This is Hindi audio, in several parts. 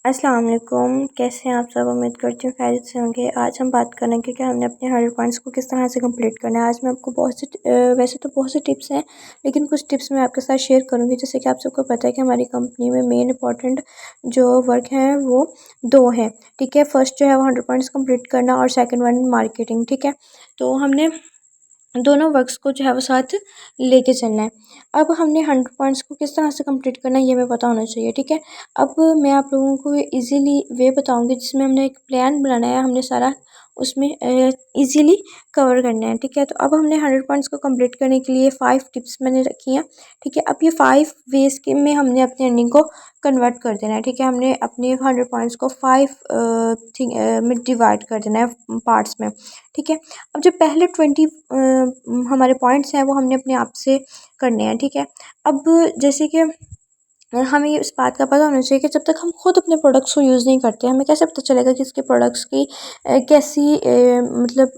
अस्सलाम वालेकुम। कैसे हैं आप सब? उम्मीद करती हूँ खैरियत से होंगे। आज हम बात करेंगे कि हमने अपने 100 पॉइंट्स को किस तरह से कंप्लीट करना है। आज मैं आपको वैसे तो बहुत सी टिप्स हैं, लेकिन कुछ टिप्स मैं आपके साथ शेयर करूँगी। जैसे कि आप सबको पता है कि हमारी कंपनी में मेन इंपॉर्टेंट जो वर्क हैं वो दो हैं। ठीक है, फर्स्ट जो है वो 100 पॉइंट्स कम्प्लीट करना और सेकेंड वन मार्केटिंग। ठीक है, तो हमने दोनों वर्क्स को जो है वो साथ लेके चलना है। अब हमने 100 पॉइंट्स को किस तरह से कंप्लीट करना है ये हमें पता होना चाहिए। ठीक है, अब मैं आप लोगों को इजीली वे बताऊंगी जिसमें हमने एक प्लान बनाना है, हमने सारा उसमें इजीली कवर करना है। ठीक है, तो अब हमने 100 पॉइंट्स को कंप्लीट करने के लिए 5 टिप्स मैंने रखी हैं। ठीक है, अब ये 5 वेज के में हमने अपनी अर्निंग को कन्वर्ट कर देना है। ठीक है, हमने अपने 100 पॉइंट्स को 5 थिंग में डिवाइड कर देना है पार्ट्स में। ठीक है, अब जो पहले 20 हमारे पॉइंट्स हैं वो हमने अपने आप से करने हैं। ठीक है, अब जैसे कि हमें इस बात का पता होना चाहिए कि जब तक हम खुद अपने प्रोडक्ट्स को यूज़ नहीं करते हमें कैसे पता चलेगा कि इसके प्रोडक्ट्स की कैसी मतलब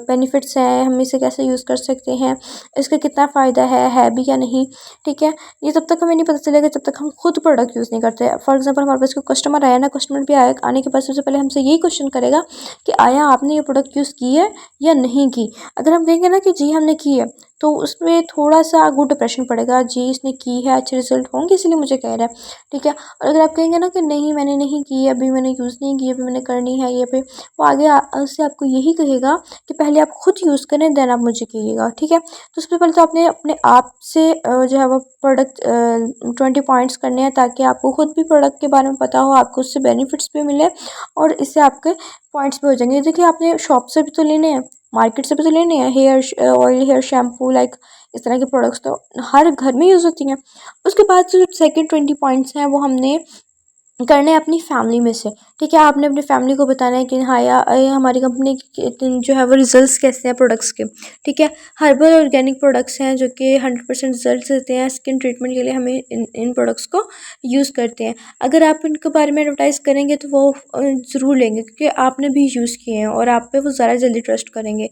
बेनिफिट्स हैं, हम इसे कैसे यूज़ कर सकते हैं, इसका कितना फ़ायदा है भी या नहीं। ठीक है, ये तब तक हमें नहीं पता चलेगा जब तक हम खुद प्रोडक्ट यूज़ नहीं करते। फॉर एग्जांपल हमारे पास कोई कस्टमर आया ना, कस्टमर भी आया, आने के बाद सबसे पहले हमसे यही क्वेश्चन करेगा कि आया आपने ये प्रोडक्ट यूज़ की है या नहीं की। अगर हम कहेंगे ना कि जी हमने की है, तो उसमें थोड़ा सा गुड इंप्रेशन पड़ेगा, जी इसने की है, अच्छे रिजल्ट होंगे इसलिए मुझे कह रहा है। ठीक है, और अगर आप कहेंगे ना कि नहीं मैंने नहीं की है, अभी मैंने यूज़ नहीं की, अभी मैंने करनी है ये पे, वो आगे से आपको यही कहेगा कि पहले आप खुद यूज़ करें देन आप मुझे कहिएगा। ठीक है, तो सबसे पहले तो आपने अपने आप से जो है वो प्रोडक्ट 20 पॉइंट्स करने हैं ताकि आपको खुद भी प्रोडक्ट के बारे में पता हो, आपको उससे बेनिफिट्स भी मिले और इससे आपके पॉइंट्स भी हो जाएंगे। देखिए आपने शॉप से भी तो लेने हैं, मार्केट से भी तो लेने हैं, hair oil, hair shampoo, like इस तरह के प्रोडक्ट्स तो हर घर में यूज़ होती हैं। उसके बाद जो सेकंड 20 पॉइंट्स हैं वो हमने करने हैं अपनी फैमिली में से। ठीक है, आपने अपनी फैमिली को बताना है कि हाँ ये हमारी कंपनी की जो है वो रिजल्ट्स कैसे हैं प्रोडक्ट्स के। ठीक है, हर्बल ऑर्गेनिक प्रोडक्ट्स हैं जो कि 100% रिजल्ट देते हैं। स्किन ट्रीटमेंट के लिए हमें इन प्रोडक्ट्स को यूज़ करते हैं। अगर आप इनके बारे में एडवर्टाइज़ करेंगे तो वो ज़रूर लेंगे क्योंकि आपने भी यूज़ किए हैं और आप पे वो ज़्यादा जल्दी ट्रस्ट करेंगे।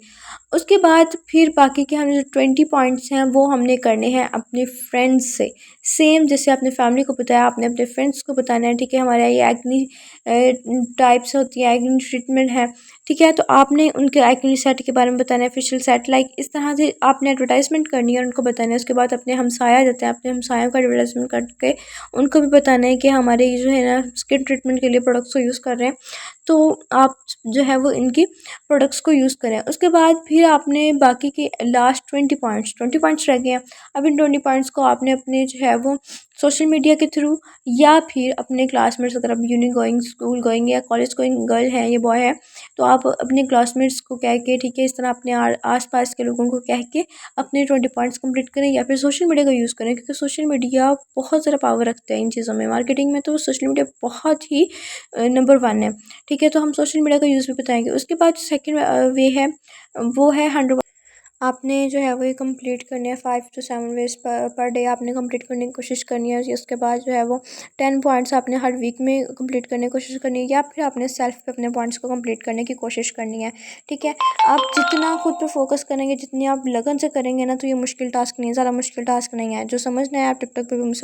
उसके बाद फिर बाकी के हमें जो 20 पॉइंट्स हैं वो हमने करने हैं अपने फ्रेंड्स से। सेम जैसे आपने फैमिली को बताया, आपने अपने फ्रेंड्स को बताना है। ठीक है, हमारे ये एक्नी टाइप्स होती है, एक्नी ट्रीटमेंट है। ठीक है, तो आपने उनके एक्नी सेट के बारे में बताना है, फेशियल सेट, लाइक इस तरह से आपने एडवर्टाइजमेंट करनी है और उनको बताना है। उसके बाद अपने हमसाया जाते हैं, अपने हमसायों का एडवर्टाइजमेंट करके उनको भी बताना है कि हमारे ये जो है ना स्किन ट्रीटमेंट के लिए प्रोडक्ट्स को यूज़ कर रहे हैं, तो आप जो है वो इनकी प्रोडक्ट्स को यूज़ करें। उसके बाद फिर आपने बाकी के लास्ट 20 पॉइंट्स रह गए हैं। अब इन 20 पॉइंट्स को आपने अपने जो है वो सोशल मीडिया के थ्रू या फिर अपने क्लासमेट्स, अगर आप यूनी गोइंग, स्कूल गोइंग या कॉलेज गोइंग गर्ल हैं, ये बॉय है, तो आप अपने क्लासमेट्स को कह के, ठीक है, इस तरह अपने आस पास के लोगों को कह के अपने 20 पॉइंट्स कंप्लीट करें या फिर सोशल मीडिया का यूज़ करें क्योंकि सोशल मीडिया बहुत ज़्यादा पावर रखता है इन चीज़ों में। मार्केटिंग में तो सोशल मीडिया बहुत ही नंबर 1 है। ठीक है, तो हम सोशल मीडिया का यूज़ भी बताएंगे। उसके बाद सेकेंड वे है वो है 100 आपने जो है वो ये कंप्लीट करनी है। 5 to 7 वेज पर डे आपने कंप्लीट करने की कोशिश करनी है। उसके बाद जो है वो 10 पॉइंट्स आपने हर वीक में कंप्लीट करने की कोशिश करनी है या फिर आपने सेल्फ पे अपने पॉइंट्स को कंप्लीट करने की कोशिश करनी है। ठीक है, आप जितना खुद पे फोकस करेंगे, जितनी आप लगन से करेंगे ना, तो ये मुश्किल टास्क नहीं है, ज़्यादा मुश्किल टास्क नहीं है। जो समझना है आप टिकटॉक पे भी मुझसे